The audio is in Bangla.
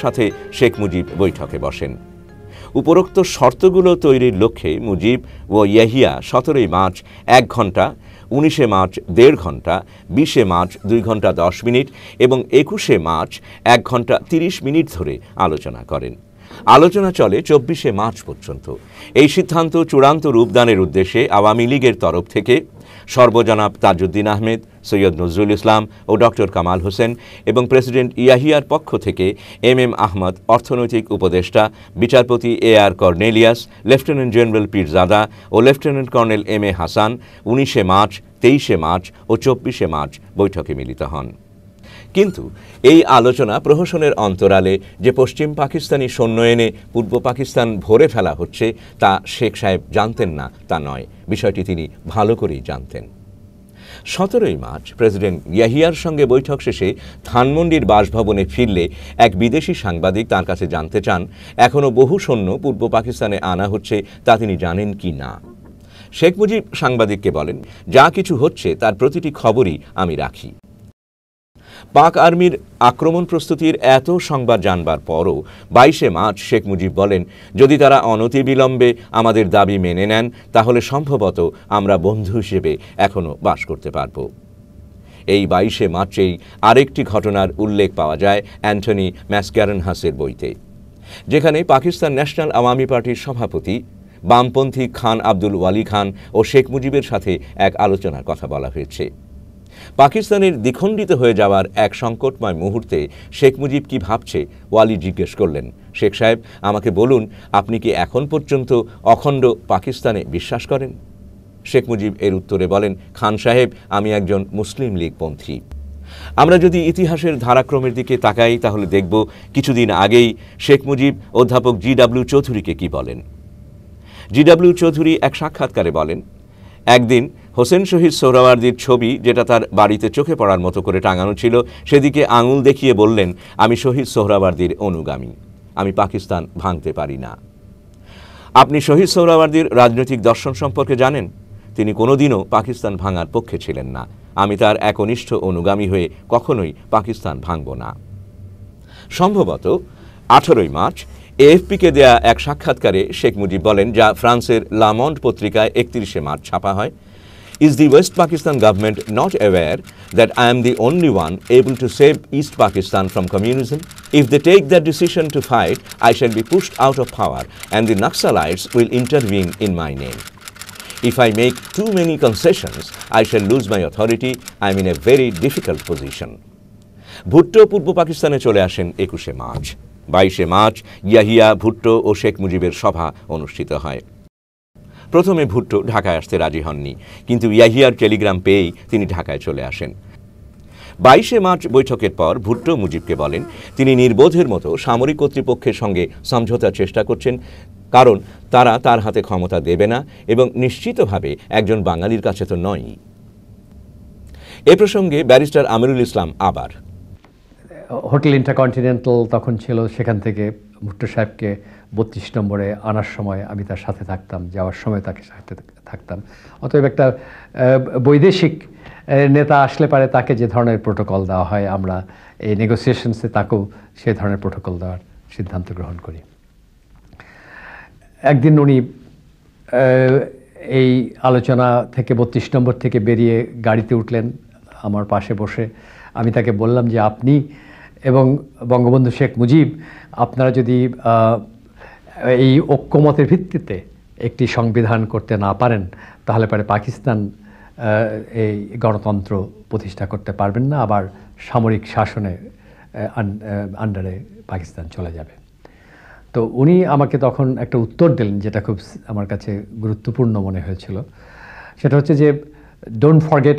সাথে শেখ মুজিব বৈঠকে বসেন। উপরোক্ত শর্তগুলো তৈরির লক্ষ্যে মুজিব ও ইয়াহিয়া 17 মার্চ 1 ঘণ্টা, 19 মার্চ 1.5 ঘণ্টা, 20 মার্চ 2 ঘণ্টা 10 মিনিট এবং 21 মার্চ 1 ঘণ্টা 30 মিনিট ধরে আলোচনা করেন। আলোচনা চলে 24 মার্চ পর্যন্ত। এই সিদ্ধান্ত চূড়ান্ত রূপদানের উদ্দেশ্যে আওয়ামী লীগের তরফ থেকে সর্বজনাব তাজউদ্দিন আহমেদ, সৈয়দ নজরুল ইসলাম ও ডক্টর কামাল হোসেন এবং প্রেসিডেন্ট ইয়াহিয়ার পক্ষ থেকে এম আহমদ, অর্থনৈতিক উপদেষ্টা, বিচারপতি AR Cornelius, lieutenant general Pirzada ও lieutenant colonel MA Hasan 19 March, 23 March ও 24 মার্চ বৈঠকে মিলিত হন। কিন্তু এই আলোচনা প্রহসনের অন্তরালে যে পশ্চিম পাকিস্তানি সৈন্য এনে পূর্ব পাকিস্তান ভরে ফেলা হচ্ছে তা শেখ সাহেব জানতেন না তা নয়, বিষয়টি তিনি ভালো করেই জানতেন। 17 মার্চ প্রেসিডেন্ট ইয়াহিয়ার সঙ্গে বৈঠক শেষে ধানমন্ডির বাসভবনে ফিরলে এক বিদেশি সাংবাদিক তার কাছে জানতে চান এখনও বহু সৈন্য পূর্ব পাকিস্তানে আনা হচ্ছে তা তিনি জানেন কি না। শেখ মুজিব সাংবাদিককে বলেন, যা কিছু হচ্ছে তার প্রতিটি খবরই আমি রাখি। পাক আর্মির আক্রমণ প্রস্তুতির এত সংবাদ জানবার পরও 22 মার্চ শেখ মুজিব বলেন, যদি তারা অনতিবিলম্বে আমাদের দাবি মেনে নেন তাহলে সম্ভবত আমরা বন্ধু হিসেবে এখনও বাস করতে পারব। এই 22 মার্চেই আরেকটি ঘটনার উল্লেখ পাওয়া যায় অ্যান্টনি ম্যাসক্যারেনহাসের বইতে, যেখানে পাকিস্তান ন্যাশনাল আওয়ামী পার্টির সভাপতি বামপন্থী খান আব্দুল ওয়ালি খান ও শেখ মুজিবের সাথে এক আলোচনার কথা বলা হয়েছে। পাকিস্তানের দ্বিখণ্ডিত হয়ে যাওয়ার এক সংকটময় মুহূর্তে শেখ মুজিব কি ভাবছে ওয়ালি জিজ্ঞেস করলেন, শেখ সাহেব আমাকে বলুন, আপনি কি এখন পর্যন্ত অখণ্ড পাকিস্তানে বিশ্বাস করেন? শেখ মুজিব এর উত্তরে বলেন, খান সাহেব আমি একজন মুসলিম লীগপন্থী। আমরা যদি ইতিহাসের ধারাক্রমের দিকে তাকাই তাহলে দেখব কিছুদিন আগেই শেখ মুজিব অধ্যাপক GW চৌধুরীকে কি বলেন। GW চৌধুরী এক সাক্ষাৎকারে বলেন, একদিন হোসেন শহীদ সোহরাওয়ার্দীর ছবি যেটা তার বাড়িতে চোখে পড়ার মতো করে টাঙানো ছিল সেদিকে আঙুল দেখিয়ে বললেন, আমি শহীদ সোহরাওয়ার্দীর অনুগামী, আমি পাকিস্তান ভাঙতে পারি না। আপনি শহীদ সোহরাওয়ার্দীর রাজনৈতিক দর্শন সম্পর্কে জানেন? তিনি কোনোদিনও পাকিস্তান ভাঙার পক্ষে ছিলেন না। আমি তার একনিষ্ঠ অনুগামী হয়ে কখনোই পাকিস্তান ভাঙব না। সম্ভবত 18 মার্চ AFP-কে দেয়া এক সাক্ষাৎকারে শেখ মুজিব বলেন, যা ফ্রান্সের লা মন্ড পত্রিকায় 31 মার্চ ছাপা হয়, Is the West Pakistan government not aware that I am the only one able to save East Pakistan from communism? If they take that decision to fight, I shall be pushed out of power and the Naxalites will intervene in my name. If I make too many concessions, I shall lose my authority. I am in a very difficult position. Bhutto পূর্ব পাকিস্তানে চলে আসেন 21 মার্চ। 22 মার্চ ইয়াহিয়া, ভুট্টো ও শেখ মুজিবের সভা অনুষ্ঠিত হয়। প্রথমে ভুট্টো ঢাকায় আসতে রাজি হননি, কিন্তু ইয়াহিয়ার টেলিগ্রাম পেয়েই তিনি ঢাকায় চলে আসেন। 22 মার্চ বৈঠকের পর ভুট্টো মুজিবকে বলেন, তিনি নির্বোধের মতো সামরিক কর্তৃপক্ষের সঙ্গে সমঝোতার চেষ্টা করছেন, কারণ তারা তার হাতে ক্ষমতা দেবে না এবং নিশ্চিতভাবে একজন বাঙালির কাছে তো নয়। এ প্রসঙ্গে ব্যারিস্টার আমিরুল ইসলাম আবার, হোটেল ইন্টারকন্টিনেন্টাল তখন ছিল, সেখান থেকে ভুট্টো সাহেবকে 32 নম্বরে আনার সময় আমি তার সাথে থাকতাম, যাওয়ার সময় তাকে সাথে থাকতাম। অতএব একটা বৈদেশিক নেতা আসলে পারে তাকে যে ধরনের প্রোটোকল দেওয়া হয়, আমরা এই নেগোসিয়েশনসে তাকেও সে ধরনের প্রোটোকল দেওয়ার সিদ্ধান্ত গ্রহণ করি। একদিন উনি এই আলোচনা থেকে 32 নম্বর থেকে বেরিয়ে গাড়িতে উঠলেন আমার পাশে বসে। আমি তাকে বললাম যে আপনি এবং বঙ্গবন্ধু শেখ মুজিব আপনারা যদি এই ঐক্যমতের ভিত্তিতে একটি সংবিধান করতে না পারেন তাহলে পরে পাকিস্তান এই গণতন্ত্র প্রতিষ্ঠা করতে পারবেন না, আবার সামরিক শাসনে আন্ডারে পাকিস্তান চলে যাবে। তো উনি আমাকে তখন একটা উত্তর দিলেন যেটা খুব আমার কাছে গুরুত্বপূর্ণ মনে হয়েছিল। সেটা হচ্ছে যে, ডোন্ট ফরগেট